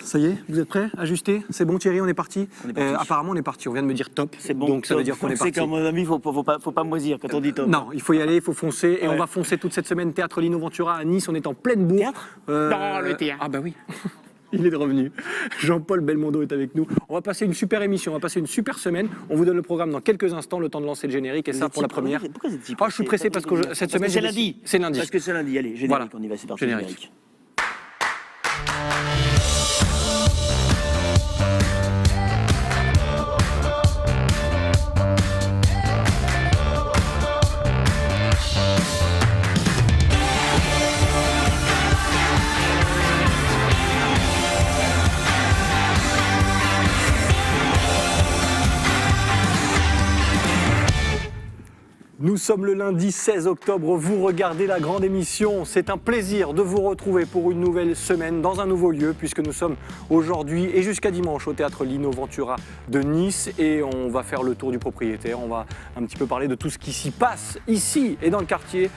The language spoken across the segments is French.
Ça y est, vous êtes prêts? Ajusté? C'est bon Thierry, on est parti? Apparemment on est parti, on vient de me dire top. C'est bon, donc ça veut dire qu'on est parti. C'est qu'à mon ami, faut pas moisir quand on dit top. Non, il faut y aller, il faut foncer. Et on va foncer toute cette semaine, Théâtre Lino Ventura à Nice, on est en pleine bourre. Dans le théâtre. Ah bah oui. Il est revenu. Jean-Paul Belmondo est avec nous. On va passer une super émission, on va passer une super semaine. On vous donne le programme dans quelques instants, le temps de lancer le générique. Et ça pour la première. Pourquoi vous êtes si je suis pressé parce que cette semaine, c'est lundi. C'est lundi. Parce que c'est lundi. Allez, générique, Voilà. on y va, c'est parti. Générique. Nous sommes le lundi 16 octobre, vous regardez la grande émission. C'est un plaisir de vous retrouver pour une nouvelle semaine dans un nouveau lieu puisque nous sommes aujourd'hui et jusqu'à dimanche au Théâtre Lino Ventura de Nice et on va faire le tour du propriétaire, on va un petit peu parler de tout ce qui s'y passe ici et dans le quartier.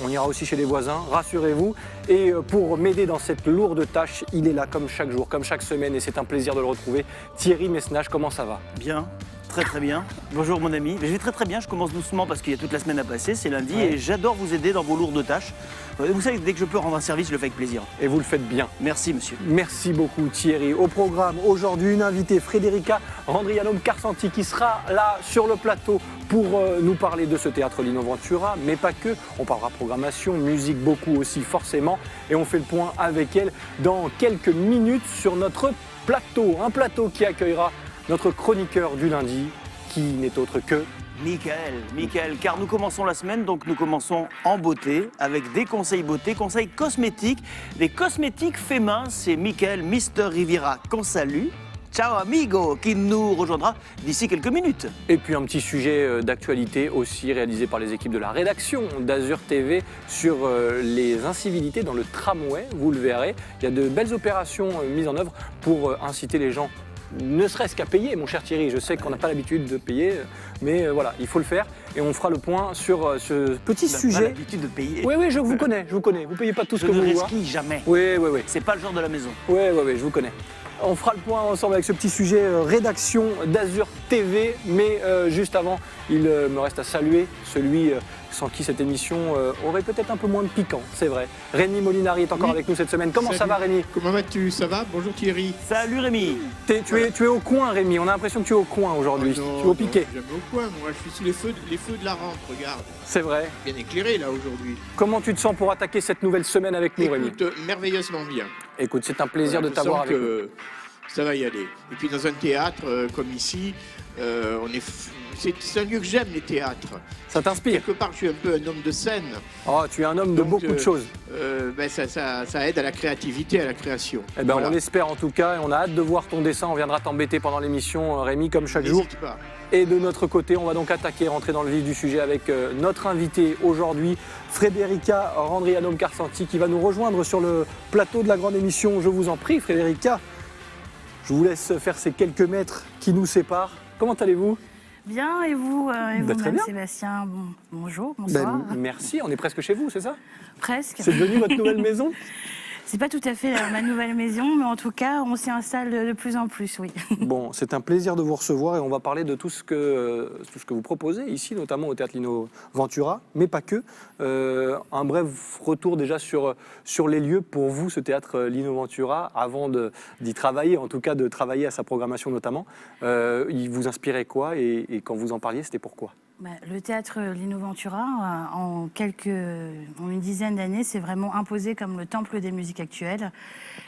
On ira aussi chez les voisins, rassurez-vous. Et pour m'aider dans cette lourde tâche, il est là comme chaque jour, comme chaque semaine et c'est un plaisir de le retrouver. Thierry Messnage, comment ça va? Bien. Très bien. Bonjour mon ami. Je vais très bien, je commence doucement parce qu'il y a toute la semaine à passer, c'est lundi et j'adore vous aider dans vos lourdes tâches. Vous savez, dès que je peux rendre un service, je le fais avec plaisir. Et vous le faites bien. Merci monsieur. Merci beaucoup Thierry. Au programme aujourd'hui, une invitée, Frédérica Randrianum-Carsanti, qui sera là sur le plateau pour nous parler de ce Théâtre Lino Ventura, mais pas que. On parlera programmation, musique beaucoup aussi forcément et on fait le point avec elle dans quelques minutes sur notre plateau. Un plateau qui accueillera notre chroniqueur du lundi, qui n'est autre que Michael, car nous commençons la semaine, donc nous commençons en beauté, avec des conseils beauté, conseils cosmétiques, des cosmétiques faits main, c'est Michael, Mr. Riviera, qu'on salue. Ciao amigo, qui nous rejoindra d'ici quelques minutes. Et puis un petit sujet d'actualité aussi réalisé par les équipes de la rédaction d'Azur TV sur les incivilités dans le tramway, vous le verrez. Il y a de belles opérations mises en œuvre pour inciter les gens ne serait-ce qu'à payer, mon cher Thierry. Je sais qu'on n'a pas l'habitude de payer, mais voilà, il faut le faire. Et on fera le point sur ce petit sujet. On n'a pas l'habitude de payer. Oui, je vous connais. Vous payez pas tout ce que vous voulez. Je ne resquille jamais. Oui. C'est pas le genre de la maison. Oui, je vous connais. On fera le point ensemble avec ce petit sujet rédaction d'Azur TV. Mais juste avant, il me reste à saluer celui sans qui cette émission aurait peut-être un peu moins de piquant, c'est vrai. Rémi Molinari est encore avec nous cette semaine. Comment ça va Rémi? Comment vas-tu? Ça va? Bonjour Thierry. Salut Rémi. Tu es au coin Rémi, on a l'impression que tu es au coin aujourd'hui. Tu es au piquet. Jamais au coin, moi je suis sous les feux de la rampe, regarde. C'est vrai. Bien éclairé là aujourd'hui. Comment tu te sens pour attaquer cette nouvelle semaine avec nous Rémi? Écoute, merveilleusement bien. Écoute, c'est un plaisir de t'avoir avec nous. Ça va y aller. Et puis dans un théâtre comme ici, c'est un lieu que j'aime, les théâtres. Ça t'inspire? Quelque part, je suis un peu un homme de scène. Oh, tu es un homme de beaucoup de choses. Ça aide à la créativité, à la création. Eh ben, voilà. On l'espère en tout cas, et on a hâte de voir ton dessin. On viendra t'embêter pendant l'émission, Rémi, comme chaque jour. N'hésite pas. Et de notre côté, on va donc attaquer, rentrer dans le vif du sujet avec notre invitée aujourd'hui, Frédérica Randrianum-Carsanti, qui va nous rejoindre sur le plateau de la grande émission. Je vous en prie, Frédérica, je vous laisse faire ces quelques mètres qui nous séparent. Comment allez-vous? Bien, et vous, très bien. Sébastien, bonjour, bonsoir. Merci, on est presque chez vous, c'est ça? Presque. C'est devenu votre nouvelle maison? C'est pas tout à fait ma nouvelle maison, mais en tout cas, on s'y installe de plus en plus, oui. Bon, c'est un plaisir de vous recevoir et on va parler de tout ce que vous proposez ici, notamment au Théâtre Lino Ventura, mais pas que. Un bref retour déjà sur les lieux pour vous, ce Théâtre Lino Ventura, avant d'y travailler, en tout cas de travailler à sa programmation notamment. Il vous inspirait quoi et quand vous en parliez, c'était pourquoi? Le théâtre Lino Ventura, en une dizaine d'années, s'est vraiment imposé comme le temple des musiques actuelles.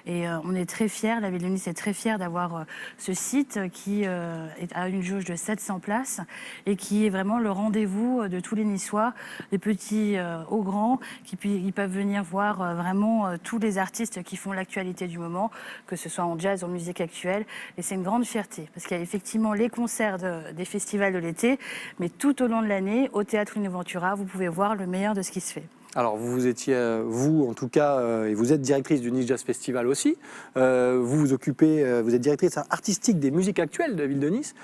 Et on est très fiers, la ville de Nice est très fière d'avoir ce site qui est à une jauge de 700 places et qui est vraiment le rendez-vous de tous les Niçois, des petits aux grands, qui peuvent venir voir vraiment tous les artistes qui font l'actualité du moment, que ce soit en jazz ou en musique actuelle. Et c'est une grande fierté, parce qu'il y a effectivement les concerts des festivals de l'été, mais tout au long de l'année, au Théâtre Lino Ventura, vous pouvez voir le meilleur de ce qui se fait. Alors vous étiez, vous en tout cas, et vous êtes directrice du Nice Jazz Festival aussi, vous êtes directrice artistique des musiques actuelles de la ville de Nice,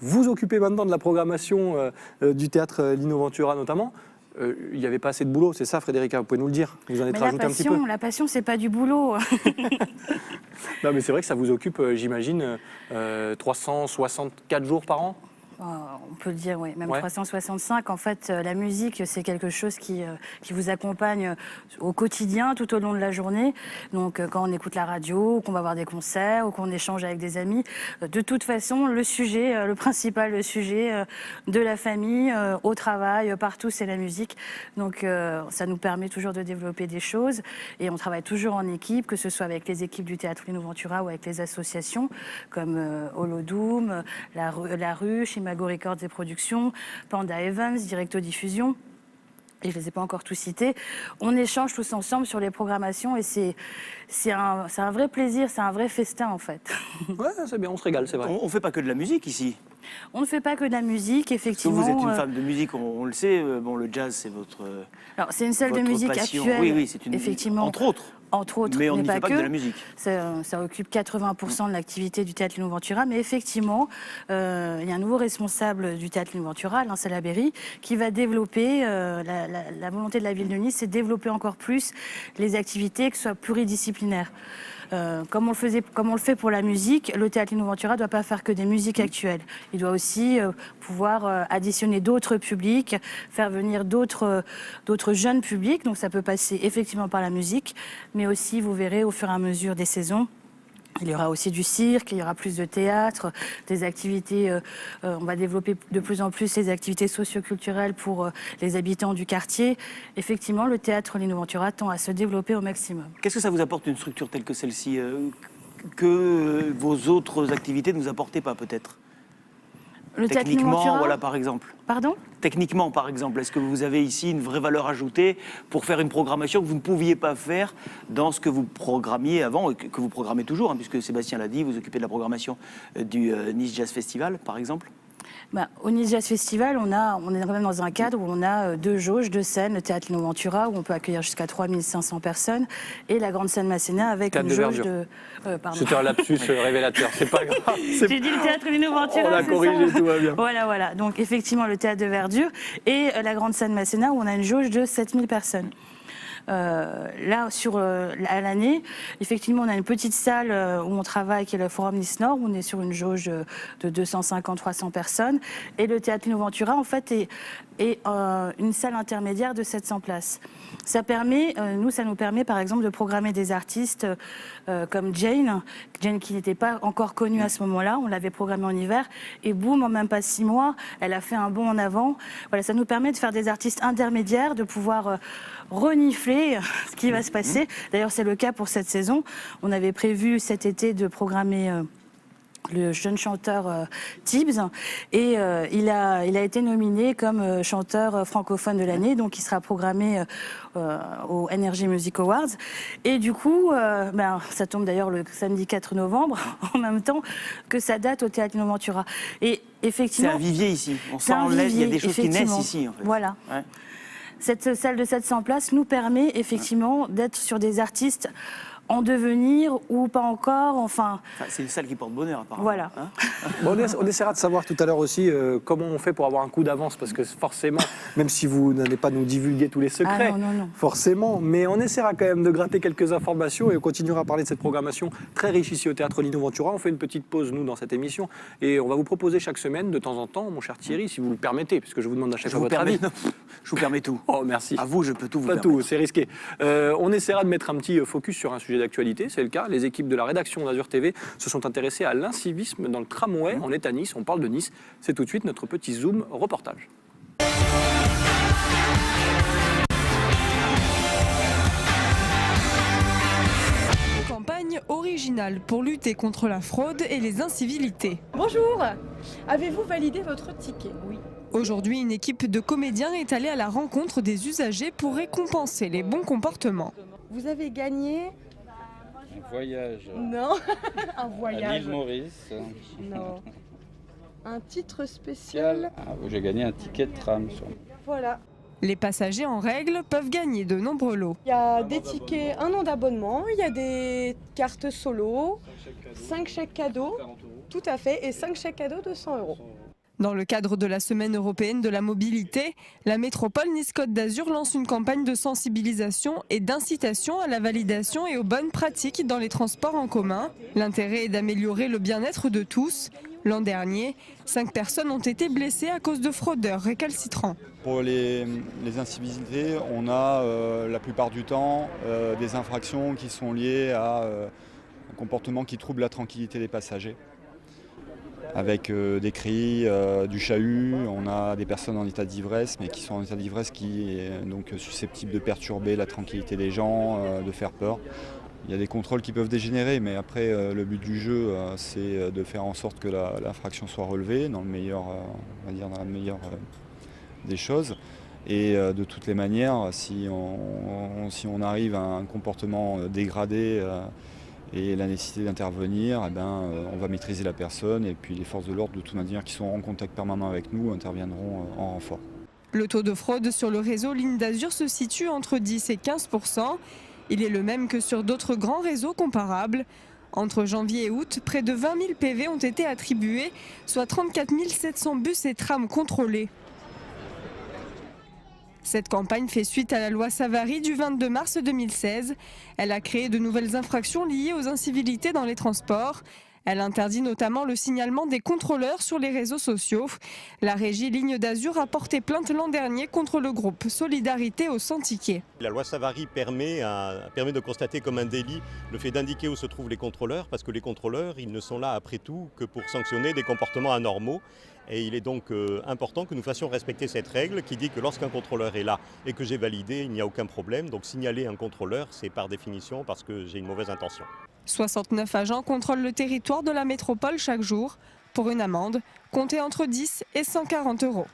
vous occupez maintenant de la programmation du Théâtre Lino Ventura notamment. il n'y avait pas assez de boulot, c'est ça Frédérica, vous pouvez nous le dire? Vous en êtes rajouté un petit peu? La passion, c'est pas du boulot. Non mais c'est vrai que ça vous occupe, j'imagine, 364 jours par an? On peut le dire, oui, même Ouais. 365. En fait, la musique, c'est quelque chose qui vous accompagne au quotidien, tout au long de la journée. Donc, quand on écoute la radio, ou qu'on va voir des concerts, ou qu'on échange avec des amis, de toute façon, le sujet, le principal, le sujet de la famille, au travail, partout, c'est la musique. Donc, ça nous permet toujours de développer des choses. Et on travaille toujours en équipe, que ce soit avec les équipes du Théâtre Lino Ventura ou avec les associations, comme Holodoom, La Ruche, Imago Records et Productions, Panda Evans, Directo Diffusion. Et je ne les ai pas encore tous cités. On échange tous ensemble sur les programmations et c'est un vrai plaisir, c'est un vrai festin en fait. Ouais, c'est bien, on se régale, c'est vrai. On ne fait pas que de la musique ici. On ne fait pas que de la musique, Parce que effectivement. vous êtes une femme de musique, on le sait. Bon, le jazz, c'est votre. Alors, c'est une salle de votre musique passion. actuelle, Oui, c'est une. effectivement. Entre autres. Entre autres, Mais on mais ne pas fait pas que de la musique. Ça occupe 80% de l'activité du Théâtre Lino Ventura, mais effectivement, il y a un nouveau responsable du Théâtre Lino Ventura, Alain Salaberry, qui va développer, la volonté de la ville de Nice, c'est de développer encore plus les activités, que ce soit pluridisciplinaires. Comme on le fait pour la musique, le Théâtre Lino Ventura ne doit pas faire que des musiques actuelles. Il doit aussi pouvoir additionner d'autres publics, faire venir d'autres jeunes publics. Donc ça peut passer effectivement par la musique, mais aussi, vous verrez, au fur et à mesure des saisons, il y aura aussi du cirque, il y aura plus de théâtre, des activités, on va développer de plus en plus les activités socioculturelles pour les habitants du quartier. Effectivement, le Théâtre Lino Ventura tend à se développer au maximum. Qu'est-ce que ça vous apporte une structure telle que celle-ci que vos autres activités ne vous apportaient pas peut-être? Le Théâtre Lino Techniquement, Ventura, voilà par exemple. Pardon ? Techniquement, par exemple, est-ce que vous avez ici une vraie valeur ajoutée pour faire une programmation que vous ne pouviez pas faire dans ce que vous programmiez avant, et que vous programmez toujours, hein, puisque Sébastien l'a dit, vous occupez de la programmation du Nice Jazz Festival, par exemple? Au Nice Jazz Festival, on est quand même dans un cadre où on a deux jauges, deux scènes, le Théâtre Lino Ventura, où on peut accueillir jusqu'à 3500 personnes, et la grande scène Masséna avec Théâtre une de jauge verdure. pardon. C'était un lapsus révélateur, c'est pas grave. J'ai dit le Théâtre Lino Ventura, On a c'est corrigé, ça tout va bien. Voilà. Donc effectivement, le Théâtre de verdure et la grande scène Masséna, où on a une jauge de 7000 personnes. Là, à l'année, effectivement, on a une petite salle où on travaille, qui est le Forum Nice Nord, où on est sur une jauge de 250-300 personnes. Et le Théâtre Lino Ventura, en fait, est une salle intermédiaire de 700 places. Ça nous permet, par exemple, de programmer des artistes comme Jane qui n'était pas encore connue à ce moment-là. On l'avait programmée en hiver. Et boum, en même pas 6 mois, elle a fait un bond en avant. Voilà, ça nous permet de faire des artistes intermédiaires, de pouvoir renifler ce qui va se passer. D'ailleurs, c'est le cas pour cette saison. On avait prévu cet été de programmer le jeune chanteur Tibbs, et il a été nominé comme chanteur francophone de l'année, donc il sera programmé au Energy Music Awards. Et du coup, ça tombe d'ailleurs le samedi 4 novembre, en même temps que ça date au Théâtre Lino Ventura. Et effectivement, C'est un vivier ici. On c'est un sent l'aide, il y a vivier, des choses qui naissent effectivement. ici, en fait. Voilà. Ouais. Cette salle de 700 places nous permet effectivement d'être sur des artistes en devenir ou pas encore, enfin... C'est une salle qui porte bonheur, apparemment. Voilà. Hein? Bon, on essaiera de savoir tout à l'heure aussi comment on fait pour avoir un coup d'avance, parce que forcément, même si vous n'allez pas nous divulguer tous les secrets, non. forcément, mais on essaiera quand même de gratter quelques informations et on continuera à parler de cette programmation très riche ici au Théâtre Lino Ventura. On fait une petite pause, nous, dans cette émission, et on va vous proposer chaque semaine, de temps en temps, mon cher Thierry, si vous le permettez, puisque je vous demande à chaque fois votre avis. Je vous permets tout. Oh, merci. À vous, je peux tout vous Pas permettre. tout, c'est risqué. On essaiera de mettre un petit focus sur un sujet d'actualité, c'est le cas. Les équipes de la rédaction d'Azur TV se sont intéressées à l'incivisme dans le tramway. On est à Nice, on parle de Nice. C'est tout de suite notre petit zoom reportage. Campagne originale pour lutter contre la fraude et les incivilités. Bonjour, avez-vous validé votre ticket? Oui. Aujourd'hui, une équipe de comédiens est allée à la rencontre des usagers pour récompenser les bons comportements. Vous avez gagné? Un voyage Non, un à voyage. l'île Maurice. Non. Un titre spécial. J'ai gagné un ticket de tram. Voilà. Les passagers en règle peuvent gagner de nombreux lots. Il y a des tickets, un an d'abonnement, il y a des cartes solo, 5 chèques cadeaux, tout à fait, et 5 chèques cadeaux de 100 €. Dans le cadre de la Semaine européenne de la mobilité, la métropole Nice-Côte d'Azur lance une campagne de sensibilisation et d'incitation à la validation et aux bonnes pratiques dans les transports en commun. L'intérêt est d'améliorer le bien-être de tous. L'an dernier, 5 personnes ont été blessées à cause de fraudeurs récalcitrants. Pour les incivilités, on a la plupart du temps des infractions qui sont liées à un comportement qui trouble la tranquillité des passagers. Avec des cris, du chahut, on a des personnes en état d'ivresse, mais qui sont en état d'ivresse qui est donc susceptible de perturber la tranquillité des gens, de faire peur. Il y a des contrôles qui peuvent dégénérer, mais après le but du jeu, c'est de faire en sorte que l'infraction soit relevée dans le meilleur, on va dire dans la meilleure des choses. Et de toutes les manières, si on arrive à un comportement dégradé et la nécessité d'intervenir, on va maîtriser la personne et puis les forces de l'ordre, de toute manière, qui sont en contact permanent avec nous, interviendront en renfort. Le taux de fraude sur le réseau Ligne d'Azur se situe entre 10 et 15%. Il est le même que sur d'autres grands réseaux comparables. Entre janvier et août, près de 20 000 PV ont été attribués, soit 34 700 bus et trams contrôlés. Cette campagne fait suite à la loi Savary du 22 mars 2016. Elle a créé de nouvelles infractions liées aux incivilités dans les transports. Elle interdit notamment le signalement des contrôleurs sur les réseaux sociaux. La régie Ligne d'Azur a porté plainte l'an dernier contre le groupe Solidarité au sans-ticket. La loi Savary permet de constater comme un délit le fait d'indiquer où se trouvent les contrôleurs, parce que les contrôleurs, ils ne sont là après tout que pour sanctionner des comportements anormaux. Et il est donc important que nous fassions respecter cette règle qui dit que lorsqu'un contrôleur est là et que j'ai validé, il n'y a aucun problème. Donc signaler un contrôleur, c'est par définition parce que j'ai une mauvaise intention. 69 agents contrôlent le territoire de la métropole chaque jour pour une amende comptée entre 10 et 140 €.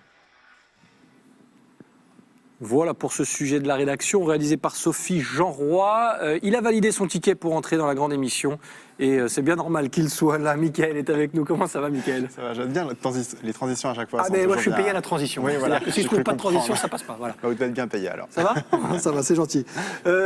Voilà pour ce sujet de la rédaction, réalisé par Sophie Jeanroy. Il a validé son ticket pour entrer dans la grande émission. Et c'est bien normal qu'il soit là. Mickaël est avec nous. Comment ça va, Mickaël? Ça va, j'aime bien les transitions à chaque fois. Ah, mais moi je suis payé à la transition. Oui, voilà. Si je ne trouve pas de transition, ça passe pas. Voilà. Vous devez être bien payé alors. Ça va? Ça va, c'est gentil.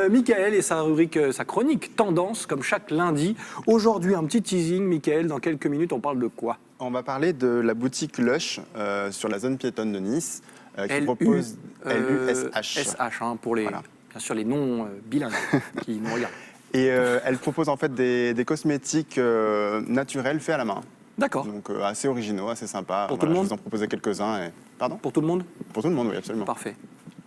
Mickaël et sa rubrique, sa chronique Tendance, comme chaque lundi. Aujourd'hui, un petit teasing, Mickaël. Dans quelques minutes, on parle de quoi? On va parler de la boutique Lush sur la zone piétonne de Nice. Qui propose LUSH, pour les, voilà. Bien sûr les non bilingues qui nous regardent. Et elle propose en fait des cosmétiques naturels faits à la main. D'accord. Donc assez originaux, assez sympas. Pour tout le monde. Je vous en proposais quelques-uns. Pardon? Pour tout le monde? Pour tout le monde, oui, absolument. Parfait.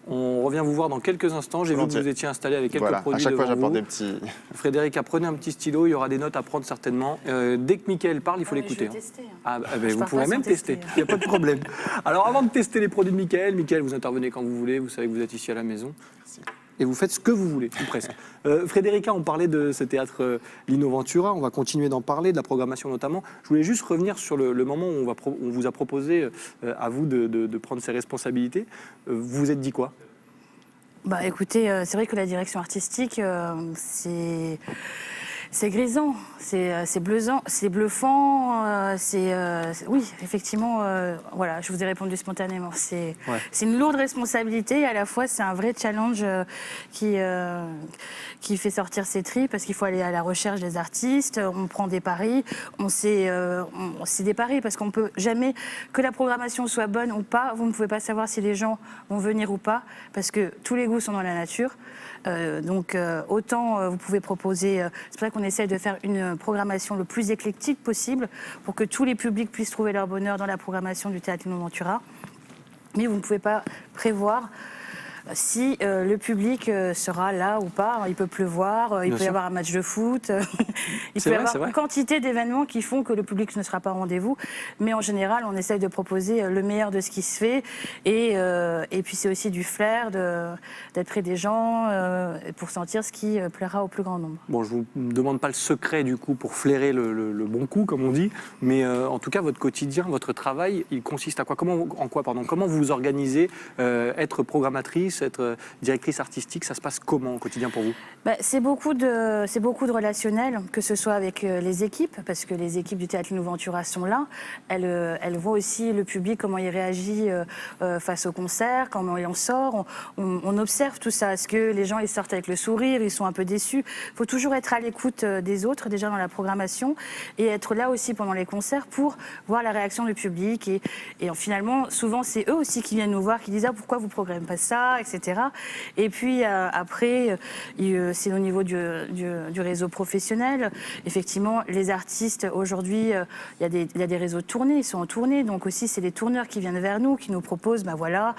On revient vous voir dans quelques instants. J'ai vu que vous étiez installé avec quelques produits. À chaque fois, devant j'apporte vous. des petits. Frédéric, prenez un petit stylo. Il y aura des notes à prendre certainement. Dès que Mickaël parle, il faut l'écouter. Vous pourrez même tester. Il n'y a pas de problème. Alors, avant de tester les produits de Mickaël, vous intervenez quand vous voulez. Vous savez que vous êtes ici à la maison. Merci. Et vous faites ce que vous voulez, ou presque. Frédérica, on parlait de ce théâtre Lino Ventura, on va continuer d'en parler, de la programmation notamment. Je voulais juste revenir sur le moment où on vous a proposé à vous de prendre ces responsabilités. Vous vous êtes dit quoi? Bah écoutez, c'est vrai que la direction artistique, c'est grisant, c'est bluffant, oui, effectivement, voilà, je vous ai répondu spontanément. C'est une lourde responsabilité et à la fois c'est un vrai challenge qui fait sortir ses tripes parce qu'il faut aller à la recherche des artistes, on prend des paris, c'est des paris parce qu'on peut jamais, que la programmation soit bonne ou pas, vous ne pouvez pas savoir si les gens vont venir ou pas parce que tous les goûts sont dans la nature. Donc autant vous pouvez proposer, c'est pour ça qu'on essaye de faire une programmation le plus éclectique possible pour que tous les publics puissent trouver leur bonheur dans la programmation du Théâtre Lino Ventura. Mais vous ne pouvez pas prévoir si le public sera là ou pas. Il peut pleuvoir, il peut y avoir un match de foot, il peut y avoir une quantité d'événements qui font que le public ne sera pas au rendez-vous. Mais en général, on essaye de proposer le meilleur de ce qui se fait. Et puis c'est aussi du flair, d'être près des gens pour sentir ce qui plaira au plus grand nombre. Bon, je ne vous demande pas le secret du coup pour flairer le bon coup, comme on dit. Mais en tout cas, votre quotidien, votre travail, il consiste à quoi? Comment vous vous organisez? Être programmatrice, directrice, être directrice artistique, ça se passe comment au quotidien pour vous? C'est beaucoup de relationnel, que ce soit avec les équipes, parce que les équipes du Théâtre Lino Ventura sont là. Elles voient aussi le public, comment il réagit face au concert, comment il en sort. On observe tout ça. Est-ce que les gens ils sortent avec le sourire, ils sont un peu déçus? Il faut toujours être à l'écoute des autres, déjà dans la programmation, et être là aussi pendant les concerts pour voir la réaction du public. Et finalement, souvent, c'est eux aussi qui viennent nous voir, qui disent « pourquoi vous ne programmez pas ça ?» etc. Et puis après, c'est au niveau du réseau professionnel. Effectivement, les artistes, aujourd'hui, il y a des réseaux de tournée, ils sont en tournée. Donc aussi, c'est les tourneurs qui viennent vers nous, qui nous proposent, voilà,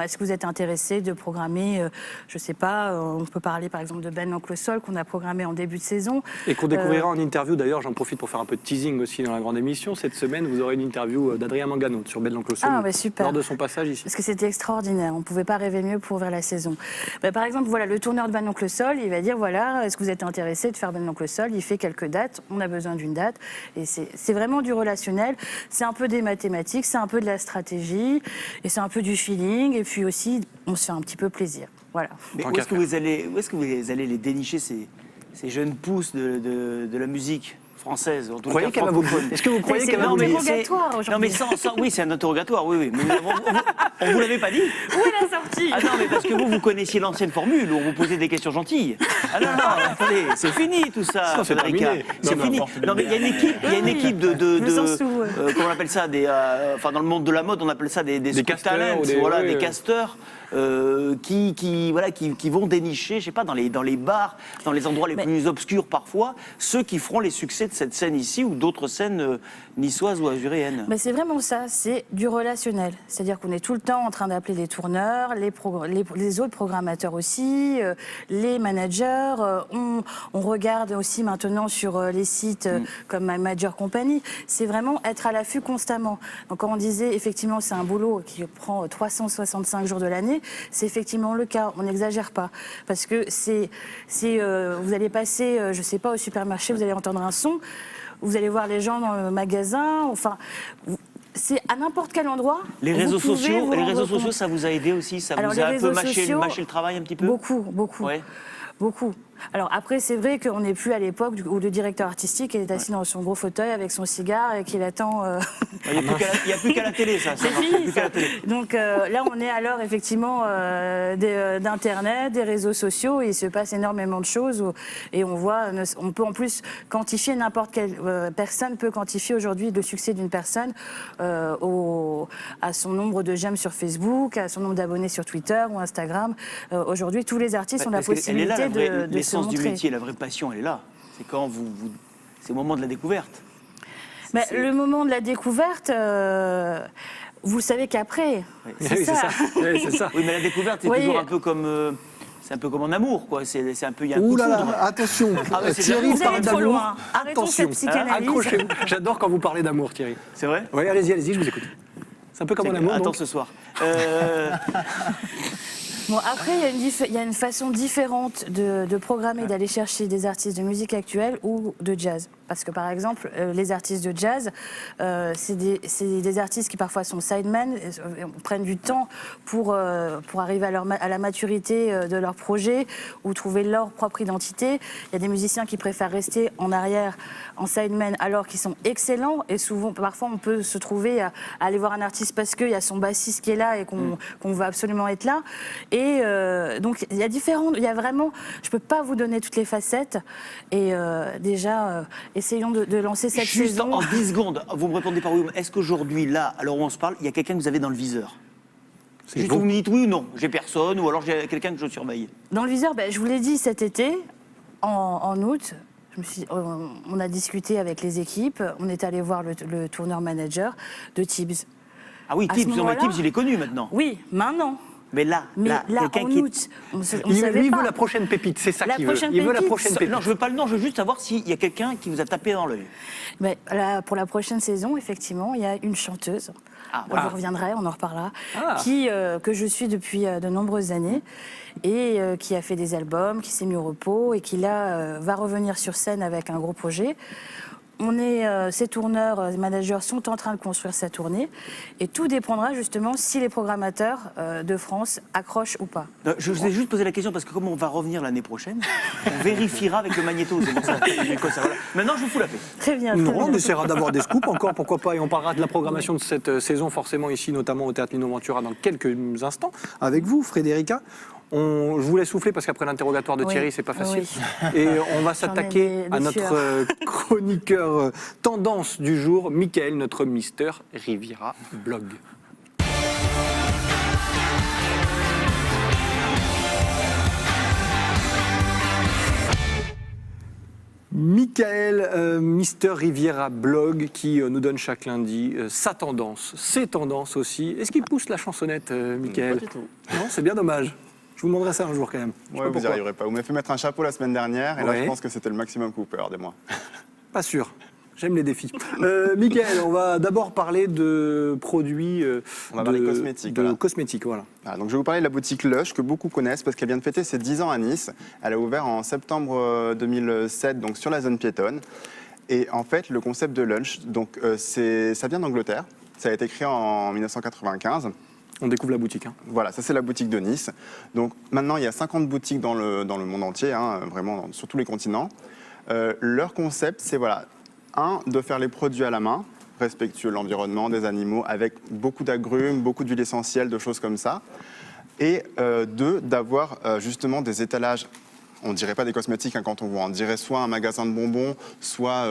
est-ce que vous êtes intéressés de programmer, je ne sais pas, on peut parler par exemple de Ben l'Oncle le Sol, qu'on a programmé en début de saison. Et qu'on découvrira en interview, d'ailleurs, j'en profite pour faire un peu de teasing aussi dans la grande émission. Cette semaine, vous aurez une interview d'Adrien Mangano sur Ben l'Oncle le Sol, super. lors de son passage ici. Parce que c'était extraordinaire, on ne pouvait pas rêver mieux pour ouvrir la saison. Par exemple, voilà, le tourneur de Ben l'Oncle le Sol, il va dire, voilà, est-ce que vous êtes intéressé de faire Ben l'Oncle le Sol? Il fait quelques dates, on a besoin d'une date. Et c'est vraiment du relationnel, c'est un peu des mathématiques, c'est un peu de la stratégie, et c'est un peu du feeling, et puis aussi, on se fait un petit peu plaisir. Voilà. Mais où est-ce que vous allez les dénicher, ces jeunes pousses de la musique française? Est-ce que vous croyez qu'elle va vous C'est un interrogatoire aujourd'hui. Non, mais oui, c'est un interrogatoire, oui. Mais on vous l'avait pas dit? Où est la sortie? Ah non, mais parce que vous connaissiez l'ancienne formule où on vous posait des questions gentilles. Ah non, attendez, c'est fini tout ça. C'est terminé. C'est fini. Non, mais il y a une équipe de comment on appelle ça, enfin dans le monde de la mode, on appelle ça des casters, des casteurs. Qui vont dénicher, je sais pas, dans les bars, dans les endroits les plus obscurs parfois, ceux qui feront les succès de cette scène ici ou d'autres scènes niçoises ou azuréennes. C'est vraiment ça, c'est du relationnel. C'est-à-dire qu'on est tout le temps en train d'appeler les tourneurs, les autres programmateurs aussi, les managers. On regarde aussi maintenant sur les sites comme My Major Company. C'est vraiment être à l'affût constamment. Donc quand on disait effectivement c'est un boulot qui prend 365 jours de l'année, c'est effectivement le cas, on n'exagère pas. Parce que vous allez passer, je ne sais pas, au supermarché, vous allez entendre un son, vous allez voir les gens dans le magasin, enfin... C'est à n'importe quel endroit. Les réseaux sociaux, ça vous a aidé aussi? Ça vous a un peu mâché le travail un petit peu? Beaucoup. Ouais. Beaucoup. Alors après, c'est vrai qu'on n'est plus à l'époque où le directeur artistique est assis dans son gros fauteuil avec son cigare et qu'il attend... Il n'y a plus qu'à la télé, ça. C'est fini, ça. Donc là, on est à l'heure, effectivement, d'Internet, des réseaux sociaux, et il se passe énormément de choses. Et on voit, on peut en plus quantifier, n'importe quelle personne peut quantifier aujourd'hui le succès d'une personne à son nombre de j'aime sur Facebook, à son nombre d'abonnés sur Twitter ou Instagram. Aujourd'hui, tous les artistes ont la possibilité de se montrer. Du métier, la vraie passion, elle est là. C'est quand c'est le moment de la découverte. Le moment de la découverte, vous savez qu'après, c'est ça. Oui, mais la découverte, c'est toujours un peu comme... c'est un peu comme en amour, quoi. C'est un peu... Ouh là là, attention. Thierry, vous allez trop loin. Arrêtons cette psychanalyse. Accrochez-vous. J'adore quand vous parlez d'amour, Thierry. C'est vrai? Oui, allez-y, je vous écoute. C'est un peu comme en amour. Attends, ce soir. Bon, après, il y a une façon différente de programmer, d'aller chercher des artistes de musique actuelle ou de jazz. Parce que, par exemple, les artistes de jazz, c'est des artistes qui parfois sont sidemen, prennent du temps pour arriver à la maturité de leur projet ou trouver leur propre identité. Il y a des musiciens qui préfèrent rester en arrière, en sidemen, alors qu'ils sont excellents. Et souvent, parfois, on peut se trouver à aller voir un artiste parce qu'il y a son bassiste qui est là et qu'on veut absolument être là. Et donc, il y a vraiment... Je ne peux pas vous donner toutes les facettes. Et déjà... essayons de lancer cette saison. En 10 secondes, vous me répondez par oui. Est-ce qu'aujourd'hui, là, alors où on se parle, il y a quelqu'un que vous avez dans le viseur? Juste vous me dites oui ou non, j'ai personne, ou alors j'ai quelqu'un que je surveille. Dans le viseur, je vous l'ai dit cet été, en août, on a discuté avec les équipes, on est allé voir le tourneur manager de Tibbs. Ah oui, Tibbs, il est connu maintenant. Oui, maintenant. Mais là, quelqu'un qui août, lui, il veut la prochaine pépite, c'est ça qu'il veut. Il veut la prochaine pépite. Non, je veux pas le nom, je veux juste savoir s'il y a quelqu'un qui vous a tapé dans l'œil. Pour la prochaine saison, effectivement, il y a une chanteuse. On y reviendra, on en reparlera. Que je suis depuis de nombreuses années et qui a fait des albums, qui s'est mis au repos et qui là va revenir sur scène avec un gros projet. ces tourneurs, les managers sont en train de construire sa tournée et tout dépendra justement si les programmateurs de France accrochent ou pas. Je vous ai juste posé la question parce que comme on va revenir l'année prochaine, on vérifiera avec le magnéto. C'est pour ça. Voilà. Maintenant, je vous fous la paix. Très bien. Non, très bien. on essaiera d'avoir des scoops encore, pourquoi pas. Et on parlera de la programmation de cette saison, forcément ici, notamment au Théâtre Lino Ventura, dans quelques instants. Avec vous, Frédérica. Je vous laisse souffler parce qu'après l'interrogatoire de Oui. Thierry, c'est pas facile. Oui. Et on va J'en ai s'attaquer des à notre chroniqueur tendance du jour, Mickaël, notre Mister Riviera Blog. Mickaël, Mister Riviera Blog, qui nous donne chaque lundi sa tendance, ses tendances aussi. Est-ce qu'il pousse la chansonnette, Mickaël? Pas du tout. Non, c'est bien dommage. Je vous demanderai ça un jour quand même. Je sais Ouais, pas vous n'y pourquoi. arriverez pas. Vous m'avez fait mettre un chapeau la semaine dernière, et là, Ouais. je pense que c'était le maximum Cooper des mois. Pas sûr. J'aime les défis. Mickaël, on va d'abord parler de produits On va parler cosmétiques, de voilà. cosmétiques, voilà. Voilà, donc je vais vous parler de la boutique Lush, que beaucoup connaissent parce qu'elle vient de fêter ses 10 ans à Nice. Elle a ouvert en septembre 2007, donc sur la zone piétonne. Et en fait, le concept de Lush, donc, ça vient d'Angleterre. Ça a été créé en 1995. On découvre la boutique. Hein. Voilà, ça c'est la boutique de Nice. Donc maintenant, il y a 50 boutiques dans le monde entier, hein, vraiment sur tous les continents. Leur concept, c'est voilà, de faire les produits à la main, respectueux de l'environnement, des animaux, avec beaucoup d'agrumes, beaucoup d'huiles essentielles, de choses comme ça. Et d'avoir justement des étalages. On ne dirait pas des cosmétiques hein, quand on voit, on dirait soit un magasin de bonbons, soit,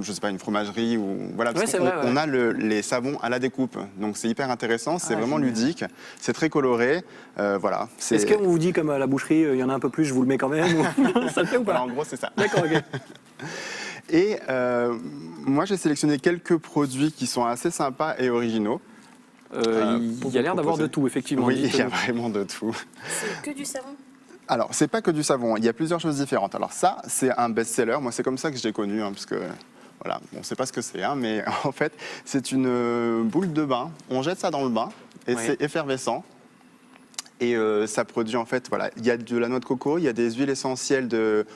je sais pas, une fromagerie ou voilà. Parce Ouais, c'est vrai, ouais. on a les savons à la découpe, donc c'est hyper intéressant, c'est vraiment génial. ludique, c'est très coloré, voilà. Est-ce qu'on vous dit comme à la boucherie, il y en a un peu plus, je vous le mets quand même ou... Ça le fait ou Voilà, pas? en gros, c'est ça. D'accord, ok. Et moi, j'ai sélectionné quelques produits qui sont assez sympas et originaux. Il y a l'air d'avoir de tout, effectivement. Oui, il y a Dites-nous. vraiment de tout. C'est que du savon? Alors, c'est pas que du savon, il y a plusieurs choses différentes. Alors ça, c'est un best-seller. Moi, c'est comme ça que je l'ai connu, hein, parce que voilà, on ne sait pas ce que c'est, hein, mais en fait, c'est une boule de bain. On jette ça dans le bain et c'est effervescent. Et ça produit en fait, voilà, il y a de la noix de coco, il y a des huiles essentielles de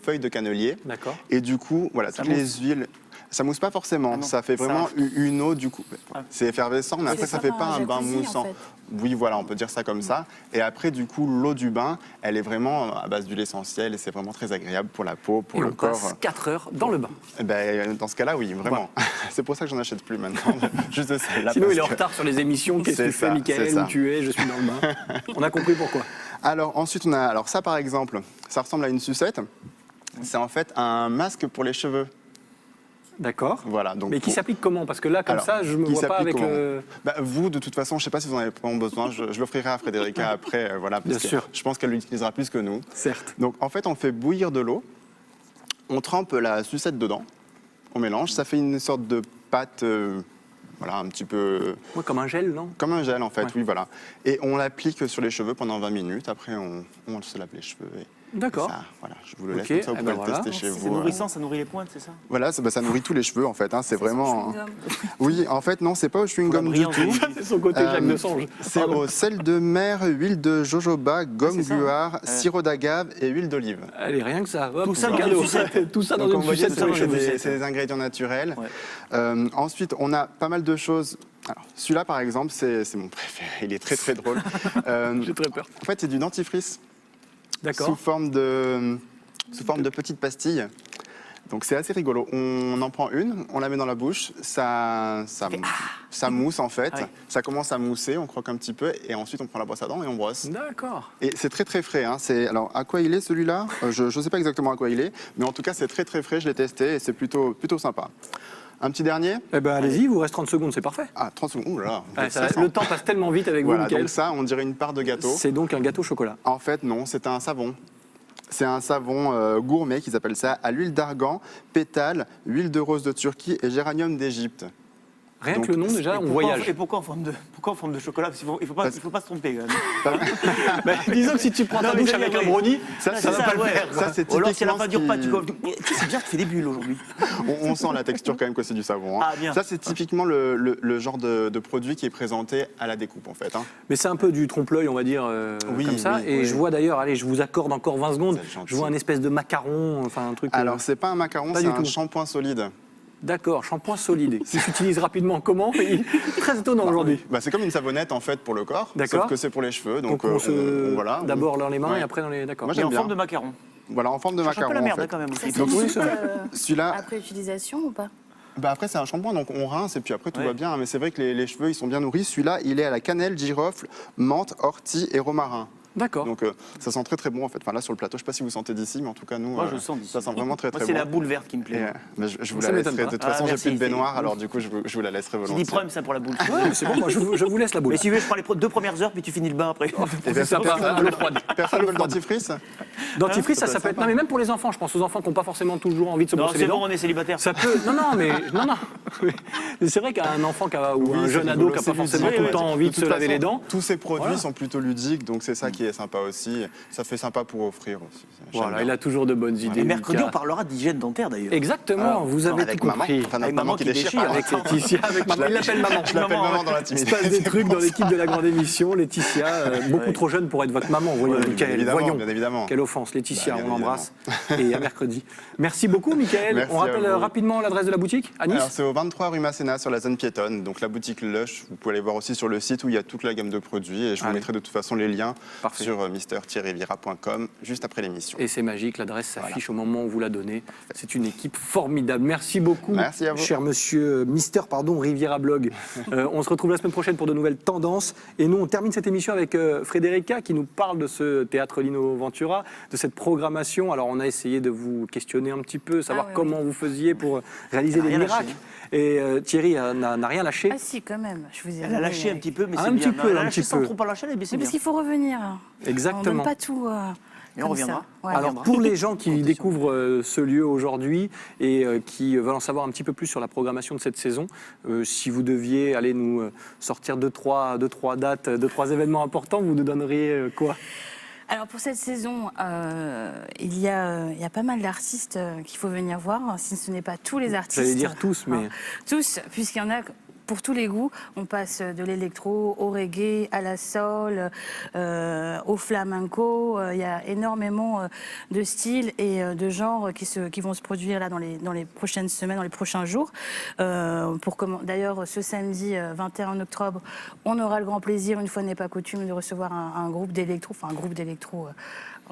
feuilles de cannelier. D'accord. Et du coup, voilà, Ça toutes les mousse. huiles. Ça mousse pas forcément, non, ça fait ça vraiment rafle. une eau du coup. C'est effervescent, mais après ça fait pas un bain jacuzzi, moussant. en fait. Oui, voilà, on peut dire ça comme ça. Et après, du coup, l'eau du bain, elle est vraiment à base d'huile essentielle et c'est vraiment très agréable pour la peau, pour Et le on corps. passe 4 heures dans le bain. Eh ben, dans ce cas-là, oui, vraiment. C'est pour ça que j'en achète plus maintenant. Juste de celle-là, Sinon, parce il est en que- retard sur les émissions. Qu'est-ce que C'est tu fais, ça, Mickaël? c'est ça. Où tu es? Je suis dans le bain. On a compris pourquoi. Alors ensuite, on a alors ça par exemple, ça ressemble à une sucette. C'est en fait un masque pour les cheveux. D'accord. Voilà. Donc Mais qui pour- s'applique comment? Parce que là, comme Alors, ça, je me qui vois pas s'applique avec comment le... Bah, vous, de toute façon, je ne sais pas si vous en avez vraiment besoin. Je l'offrirai à Frédérica après, voilà, parce Bien que sûr. je pense qu'elle l'utilisera plus que nous. Certes. Donc en fait, on fait bouillir de l'eau, on trempe la sucette dedans, on mélange, ça fait une sorte de pâte, voilà, un petit peu Moi, comme un gel, non? comme un gel en fait, Ouais. oui, voilà. Et on l'applique sur les cheveux pendant 20 minutes. Après, on se lave les cheveux. D'accord. Ça, voilà, je vous le laisse Ok, comme ça, vous eh pouvez ben le voilà. tester chez C'est vous. nourrissant, ça nourrit les pointes, c'est ça? Voilà, ça nourrit tous les cheveux en fait. Hein, c'est vraiment. Oui, en fait, non, c'est pas au chewing-gum du brillance, tout. C'est son côté Jacques de Sange. C'est Pardon. au sel de mer, huile de jojoba, gomme c'est ça, guar, hein. sirop d'agave et huile d'olive. Allez, rien que ça. Hop, Tout ça c'est dans une cadeau. sucette. Tout ça dans Donc, une comme vous voyez, sucette pour les c'est cheveux. des ingrédients naturels. Ouais. Ensuite, on a pas mal de choses. Alors, celui-là, par exemple, c'est mon préféré. Il est très très drôle. J'ai très peur. En fait, c'est du dentifrice sous D'accord. forme de petites pastilles. Donc c'est assez rigolo. On en prend une, on la met dans la bouche, ça mousse en fait. Ah oui. Ça commence à mousser, on croque un petit peu et ensuite on prend la brosse à dents et on brosse. D'accord. Et c'est très très frais. Hein. Alors à quoi il est celui-là? Je ne sais pas exactement à quoi il est, mais en tout cas c'est très très frais, je l'ai testé et c'est plutôt sympa. Un petit dernier? Eh ben, allez-y, il vous reste 30 secondes, c'est parfait. Ah, 30 secondes. Ouh là là, Ouais, ça sent. le temps passe tellement vite avec vous, Voilà, Mickaël. donc ça, on dirait une part de gâteau. C'est donc un gâteau au chocolat. En fait, non, c'est un savon. C'est un savon gourmet qu'ils appellent ça, à l'huile d'argan, pétale, huile de rose de Turquie et géranium d'Égypte. Rien Donc, que le nom, déjà, on voyage. Et pourquoi en forme de chocolat? Parce qu'il ne faut pas se tromper quand même. Bah, disons que si tu prends ta douche avec un brownie, ça C'est va pas le ouais. faire. Ça, c'est Ou alors si à la typiquement fin ce du repas, qui- tu go- C'est bien, tu fais des bulles aujourd'hui. on sent la texture quand même que c'est du savon. Hein. Ah, bien. Ça, c'est typiquement le genre de produit qui est présenté à la découpe, en fait. Hein. Mais c'est un peu du trompe-l'œil, on va dire, Oui, comme ça. oui, et oui. je vois d'ailleurs, allez, je vous accorde encore 20 secondes, C'est gentil. je vois un espèce de macaron, enfin un truc... Alors, c'est pas un macaron, pas c'est du un tout. shampoing solide. D'accord, shampoing solide. Qui s'utilise rapidement comment? Très étonnant aujourd'hui. Bah, c'est comme une savonnette, en fait, pour le corps, D'accord. sauf que c'est pour les cheveux. Donc, Donc, on se... voilà. D'abord dans les mains Ouais. et après dans les... D'accord. Moi, Et j'aime en bien. forme de macaron. Voilà, en forme de C'est un peu macaron, la merde en fait. quand même Ça aussi. s'évite Celui-là, après utilisation ou pas? bah après, c'est un shampoing, donc on rince et puis après, tout Ouais. va bien. Mais c'est vrai que les cheveux, ils sont bien nourris. Celui-là, il est à la cannelle, girofle, menthe, ortie et romarin. D'accord. Donc ça sent très très bon en fait. Enfin là sur le plateau, je sais pas si vous sentez d'ici, mais en tout cas nous, Moi, je sens d'ici. ça sent vraiment très Moi, très c'est bon. la boule verte qui me Et, plaît. mais je vous Ça la m'étonne laisserai. pas. De toute Ah, façon, j'ai merci, plus de c'est- baignoire, alors du coup je vous la laisserai C'est volontiers. 10 problèmes ça pour la boule. Ouais, c'est bon, moi je vous laisse la boule. Mais si vous voulez, je prends les 2 premières heures, puis tu finis le bain après. Et C'est sympa, à l'eau froide. Personne veut le dentifrice? Dentifrice, Ça ça peut peut être être... Non mais même pour les enfants, je pense aux enfants qui n'ont pas forcément toujours envie de se Non, brosser c'est les bon, dents. on est célibataire. Ça peut... Non, mais c'est vrai qu'un enfant ou Oui, un c'est jeune ado rigolo, qui n'a pas c'est forcément ludique. tout le temps envie de toute se laver façon, les dents. Tous ces produits Voilà. sont plutôt ludiques, donc c'est ça qui est sympa aussi. Ça fait sympa pour offrir aussi. J'aime Voilà, bien. il a toujours de bonnes idées. Et mercredi, Lucas. on parlera d'hygiène dentaire d'ailleurs. Exactement, Alors, vous avez avec tout maman, compris. enfin, notre Avec maman qui déchire. Avec Laetitia, avec maman. Il l'appelle maman. Je l'appelle maman dans Il l'intimité. se passe des c'est trucs pour dans ça. l'équipe de la grande émission. Laetitia, beaucoup Ouais. trop jeune pour être votre maman. Voyons, Ouais, Mickaël, évidemment, voyons. bien évidemment. Quelle offense. Laetitia, Bah, bien on l'embrasse. Et à mercredi. Merci beaucoup, Mickaël. Merci On rappelle à vous. rapidement l'adresse de la boutique à Nice. Alors c'est au 23 rue Masséna sur la zone piétonne, donc la boutique Lush. Vous pouvez aller voir aussi sur le site où il y a toute la gamme de produits et je vous Allez. mettrai de toute façon les liens Parfait. sur mister-rivira.com juste après l'émission. Et c'est magique, l'adresse s'affiche au moment où vous la donnez. C'est une équipe formidable. Merci beaucoup, Merci à vous. cher monsieur Riviera Blog. On se retrouve la semaine prochaine pour de nouvelles tendances. Et nous, on termine cette émission avec Frédérica qui nous parle de ce théâtre Lino Ventura, de cette programmation. Alors, on a essayé de vous questionner un petit peu, savoir oui, comment vous faisiez pour réaliser Elle a des rien miracles. lâché. Et Thierry n'a rien lâché. Ah si, quand même. Je vous ai Elle a lâché un petit peu, mais Un c'est bien. petit peu, Elle a un lâché petit sans peu. trop pas lâcher, mais c'est Parce bien. qu'il faut revenir. On Exactement. donne pas tout. Et on comme ça. reviendra. Ouais. Alors pour les gens qui découvrent ce lieu aujourd'hui et qui veulent en savoir un petit peu plus sur la programmation de cette saison, si vous deviez aller nous sortir deux, trois dates, 2-3 événements importants, vous nous donneriez quoi? Alors pour cette saison, il y a pas mal d'artistes qu'il faut venir voir, si ce n'est pas tous les artistes. J'allais dire tous, mais... Tous, puisqu'il y en a pour tous les goûts. On passe de l'électro au reggae, à la soul, au flamenco. Il y a énormément de styles et de genres qui vont se produire là dans les prochaines semaines, dans les prochains jours. D'ailleurs, ce samedi 21 octobre, on aura le grand plaisir, une fois n'est pas coutume, de recevoir un groupe d'électro,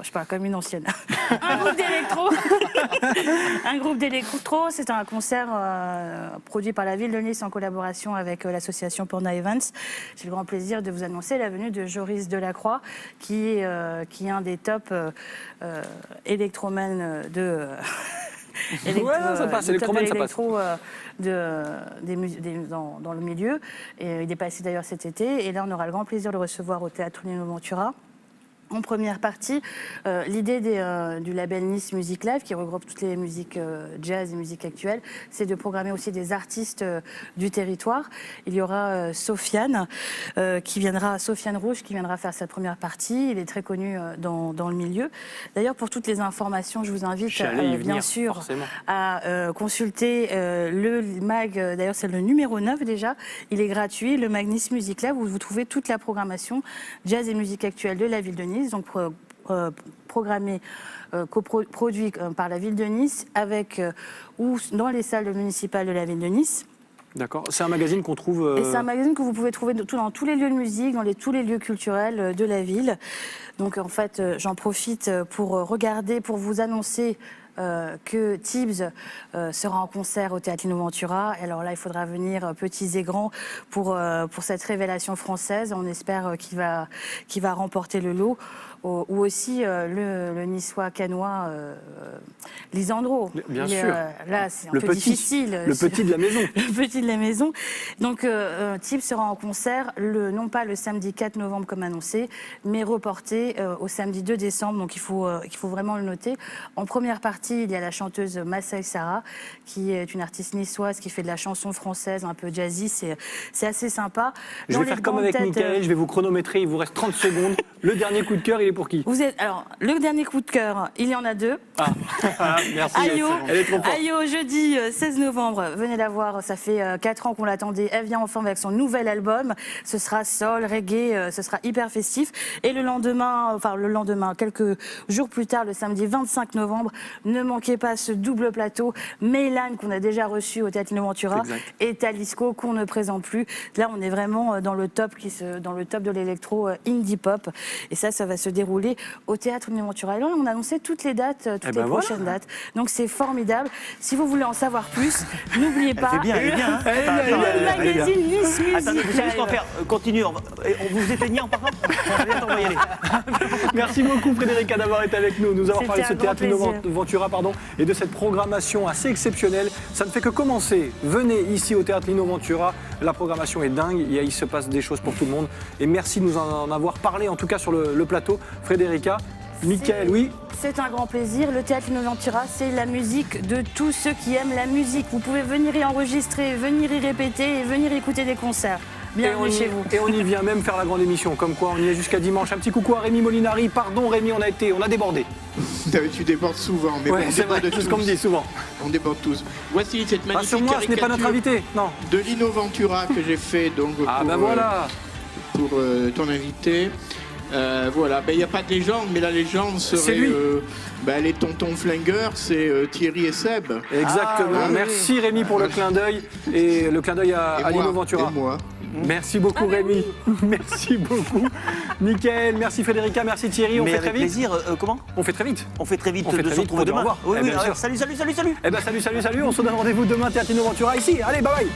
je parle comme une ancienne. Un groupe d'électro, c'est un concert produit par la ville de Nice en collaboration avec l'association Panda Events. J'ai le grand plaisir de vous annoncer la venue de Joris Delacroix, qui est un des top électromans de... ça passe, électromane, ça passe. Dans le milieu. Et il est passé d'ailleurs cet été. Et là, on aura le grand plaisir de le recevoir au Théâtre Lino Ventura. En première partie, l'idée du label Nice Music Live, qui regroupe toutes les musiques jazz et musiques actuelles, c'est de programmer aussi des artistes du territoire. Il y aura Sofiane Rouge, qui viendra faire sa première partie. Il est très connu dans le milieu. D'ailleurs, pour toutes les informations, je vous invite bien sûr forcément. à consulter le mag, d'ailleurs c'est le numéro 9 déjà, il est gratuit, le mag Nice Music Live, où vous trouvez toute la programmation jazz et musique actuelle de la ville de Nice, donc programmé, coproduit par la ville de Nice, ou dans les salles municipales de la ville de Nice. D'accord, c'est un magazine qu'on trouve... Et c'est un magazine que vous pouvez trouver dans tous les lieux de musique, tous les lieux culturels de la ville. Donc en fait, j'en profite pour vous annoncer que Tibbs sera en concert au Théâtre Lino Ventura. Et alors là, il faudra venir petits et grands pour cette révélation française. On espère qu'il va remporter le lot. Ou aussi le niçois canois Lisandro. Bien sûr. Là, c'est un peu difficile. Le petit de la maison. Le petit de la maison. Donc, Tibbs sera en concert, non pas le samedi 4 novembre comme annoncé, mais reporté au samedi 2 décembre. Donc, il faut vraiment le noter. En première partie, aussi, il y a la chanteuse Massa Sarah, qui est une artiste niçoise qui fait de la chanson française un peu jazzy. C'est assez sympa. Je Dans vais les faire comme grandes avec têtes, Mickaël, je vais vous chronométrer, il vous reste 30 secondes. Le dernier coup de cœur, il est pour qui? Alors, le dernier coup de cœur, il y en a 2. Merci. Ayo, Elle est trop forte. Ayo, jeudi 16 novembre, venez la voir, ça fait 4 ans qu'on l'attendait, elle vient enfin avec son nouvel album, ce sera soul, reggae, ce sera hyper festif, et le lendemain, quelques jours plus tard, le samedi 25 novembre, ne manquez pas ce double plateau, Meylan qu'on a déjà reçu au Théâtre Lino Ventura, et Talisco qu'on ne présente plus. Là, on est vraiment dans le top de l'électro indie pop, et ça va se dérouler au Théâtre Lino Ventura. Et là, on a annoncé toutes les dates, toutes les prochaines dates, donc c'est formidable. Si vous voulez en savoir plus, n'oubliez pas Elle est bien, hein. le magazine Nice Music. Attendez, vous savez ce qu'on va faire? Continuez, on vous éteignez en parlant. Allez, attends, on va y aller. Merci beaucoup Frédérica d'avoir été avec nous, nous avoir parlé de ce C'était un Théâtre grand Lino Ventura et de cette programmation assez exceptionnelle. Ça ne fait que commencer. Venez ici au Théâtre Lino Ventura, la programmation est dingue, il se passe des choses pour tout le monde. Et merci de nous en avoir parlé, en tout cas sur le plateau. Frédérica, Mickaël, oui. C'est un grand plaisir. Le Théâtre Lino Ventura, c'est la musique de tous ceux qui aiment la musique. Vous pouvez venir y enregistrer, venir y répéter et venir écouter des concerts. Bienvenue chez vous. Et on y vient même faire la grande émission, comme quoi on y est jusqu'à dimanche. Un petit coucou à Rémi Molinari. Pardon Rémi, on a débordé. Tu débordes souvent, mais Ouais, bon, on c'est vrai, déborde c'est ce qu'on me dit souvent. On déborde tous. Voici cette magnifique Sur moi, ce n'est pas notre caricature invité, non. de Lino Ventura que j'ai fait donc Ah ben voilà. pour ton invité. Voilà, il n'y a pas de légende, mais la légende C'est serait lui. les tontons flingueurs, c'est Thierry et Seb. Exactement. oui. Merci Rémi pour le clin d'œil et le clin d'œil à Lino Ventura. Et moi. Merci beaucoup Rémi. Merci beaucoup. Mickaël, merci Frédérica, merci Thierry. On Mais fait avec très vite. plaisir. Comment? On fait très vite. On fait très vite On fait de très se vite retrouver pour dire au demain. revoir. Oui, Eh bien sûr. salut. Eh ben salut. On se donne rendez-vous demain Théâtre Lino Ventura ici. Allez, bye bye.